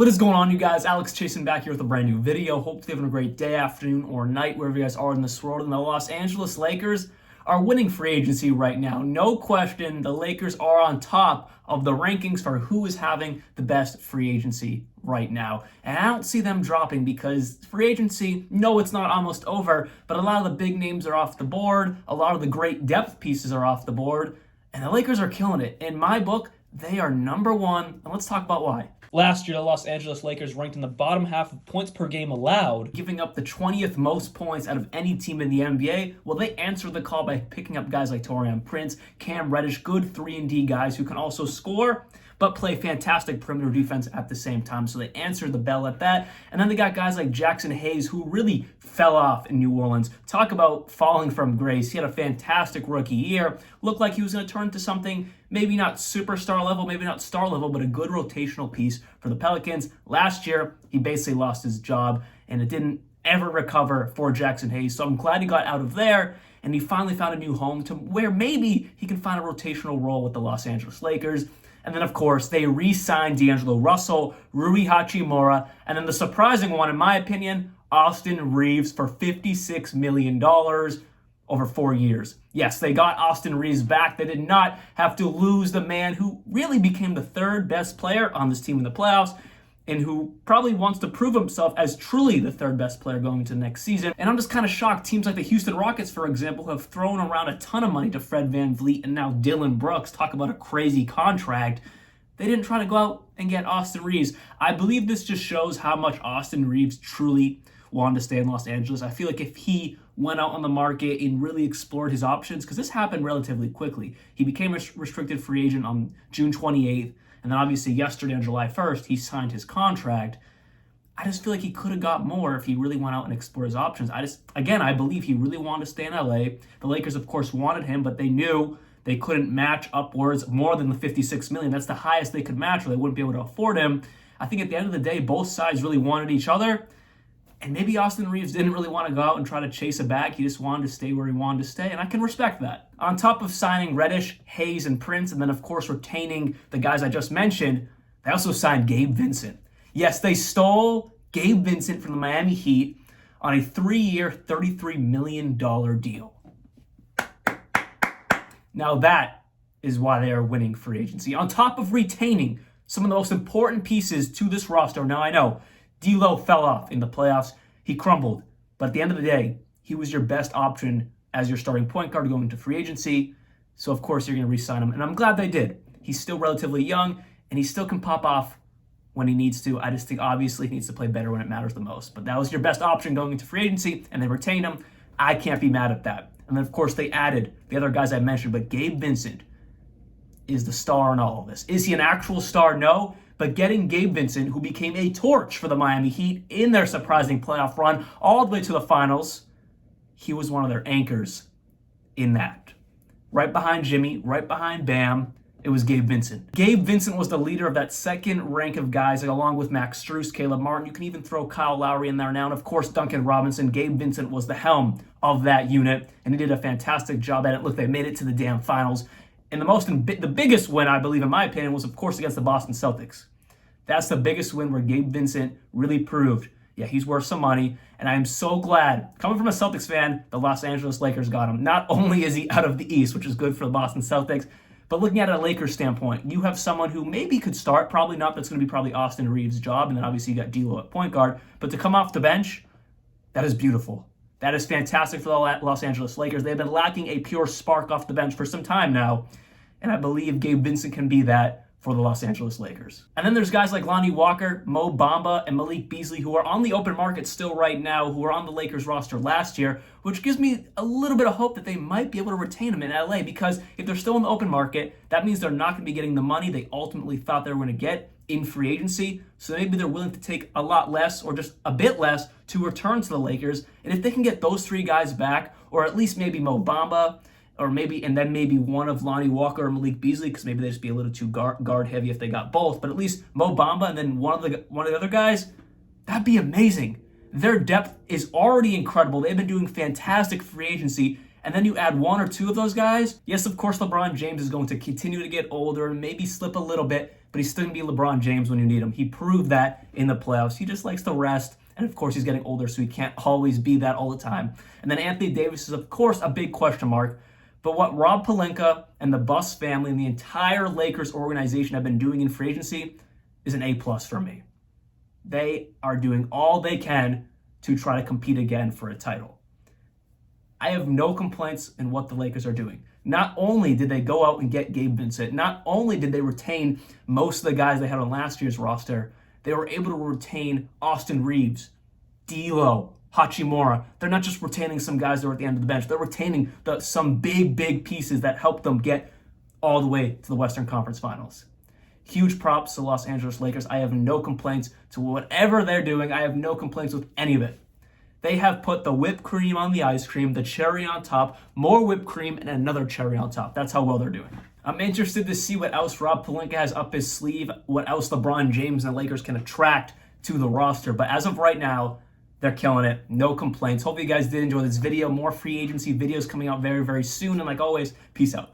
What is going on, you guys? Alex chasing back here with a brand new video. Hope you're having a great day, afternoon, or night, wherever you guys are in this world. And the Los Angeles Lakers are winning free agency right now. No question, the Lakers are on top of the rankings for who is having the best free agency right now. And I don't see them dropping because free agency, no, it's not almost over, but a lot of the big names are off the board. A lot of the great depth pieces are off the board. And the Lakers are killing it. In my book, they are number one. And let's talk about why. Last year, the Los Angeles Lakers ranked in the bottom half of points per game allowed, giving up the 20th most points out of any team in the NBA. Well, they answered the call by picking up guys like Taurean Prince, Cam Reddish, good 3-and-D guys who can also score, but play fantastic perimeter defense at the same time. So they answered the bell at that. And then they got guys like Jackson Hayes, who really fell off in New Orleans. Talk about falling from grace. He had a fantastic rookie year. Looked like he was going to turn into something maybe not superstar level, maybe not star level, but a good rotational piece for the Pelicans. Last year, he basically lost his job, and it didn't ever recover for Jackson Hayes. So I'm glad he got out of there, and he finally found a new home to where maybe he can find a rotational role with the Los Angeles Lakers. And then, of course, they re-signed D'Angelo Russell, Rui Hachimura, and then the surprising one, in my opinion, Austin Reeves for $56 million over 4 years. Yes, they got Austin Reeves back. They did not have to lose the man who really became the third best player on this team in the playoffs and who probably wants to prove himself as truly the third best player going into next season. And I'm just kind of shocked. Teams like the Houston Rockets, for example, have thrown around a ton of money to Fred VanVleet and now Dylan Brooks. Talk about a crazy contract. They didn't try to go out and get Austin Reeves. I believe this just shows how much Austin Reeves truly wanted to stay in Los Angeles. I feel like if he went out on the market and really explored his options, because this happened relatively quickly. He became a restricted free agent on June 28th, and then obviously yesterday on July 1st, he signed his contract. I just feel like he could have got more if he really went out and explored his options. I believe he really wanted to stay in LA. The Lakers, of course, wanted him, but they knew they couldn't match upwards more than the $56 million. That's the highest they could match, or they wouldn't be able to afford him. I think at the end of the day, both sides really wanted each other. And maybe Austin Reeves didn't really want to go out and try to chase a bag. He just wanted to stay where he wanted to stay, and I can respect that. On top of signing Reddish, Hayes, and Prince, and then, of course, retaining the guys I just mentioned, they also signed Gabe Vincent. Yes, they stole Gabe Vincent from the Miami Heat on a 3-year, $33 million deal. Now that is why they are winning free agency. On top of retaining some of the most important pieces to this roster. Now, I know D'Lo fell off in the playoffs. He crumbled. But at the end of the day, he was your best option as your starting point guard going into free agency. So, of course, you're going to re-sign him. And I'm glad they did. He's still relatively young, and he still can pop off when he needs to. I just think, obviously, he needs to play better when it matters the most. But that was your best option going into free agency, and they retained him. I can't be mad at that. And then, of course, they added the other guys I mentioned. But Gabe Vincent is the star in all of this. Is he an actual star? No. But getting Gabe Vincent, who became a torch for the Miami Heat in their surprising playoff run all the way to the finals, he was one of their anchors in that. Right behind Jimmy, right behind Bam, it was Gabe Vincent. Gabe Vincent was the leader of that second rank of guys, along with Max Strus, Caleb Martin. You can even throw Kyle Lowry in there now. And, of course, Duncan Robinson. Gabe Vincent was the helm of that unit, and he did a fantastic job at it. Look, they made it to the damn finals. And the biggest win, I believe, in my opinion, was, of course, against the Boston Celtics. That's the biggest win where Gabe Vincent really proved, yeah, he's worth some money. And I am so glad, coming from a Celtics fan, the Los Angeles Lakers got him. Not only is he out of the East, which is good for the Boston Celtics, but looking at it a Lakers standpoint, you have someone who maybe could start, probably not, that's going to be probably Austin Reeves' job. And then obviously you got D'Lo at point guard. But to come off the bench, that is beautiful. That is fantastic for the Los Angeles Lakers. They've been lacking a pure spark off the bench for some time now. And I believe Gabe Vincent can be that for the Los Angeles Lakers. And then there's guys like Lonnie Walker, Mo Bamba, and Malik Beasley, who are on the open market still right now, who are on the Lakers roster last year, which gives me a little bit of hope that they might be able to retain them in LA, because if they're still in the open market, that means they're not going to be getting the money they ultimately thought they were going to get in free agency. So maybe they're willing to take a lot less, or just a bit less, to return to the Lakers. And if they can get those three guys back, or at least maybe Mo Bamba, or maybe one of Lonnie Walker or Malik Beasley, because maybe they'd just be a little too guard heavy if they got both. But at least Mo Bamba and then one of the other guys, that'd be amazing. Their depth is already incredible. They've been doing fantastic free agency, and then you add one or two of those guys. Yes, of course, LeBron James is going to continue to get older and maybe slip a little bit. but he's still going to be LeBron James when you need him. He proved that in the playoffs. He just likes to rest, and of course, he's getting older, so he can't always be that all the time. And then Anthony Davis is, of course, a big question mark, but what Rob Pelinka and the Buss family and the entire Lakers organization have been doing in free agency is an A+ for me. They are doing all they can to try to compete again for a title. I have no complaints in what the Lakers are doing. Not only did they go out and get Gabe Vincent, not only did they retain most of the guys they had on last year's roster, they were able to retain Austin Reeves, D'Lo, Hachimura. They're not just retaining some guys that are at the end of the bench. They're retaining some big pieces that helped them get all the way to the Western Conference Finals. Huge props to the Los Angeles Lakers. I have no complaints to whatever they're doing. I have no complaints with any of it. They have put the whipped cream on the ice cream, the cherry on top, more whipped cream, and another cherry on top. That's how well they're doing. I'm interested to see what else Rob Pelinka has up his sleeve, what else LeBron James and the Lakers can attract to the roster. But as of right now, they're killing it. No complaints. Hope you guys did enjoy this video. More free agency videos coming out very soon. And like always, peace out.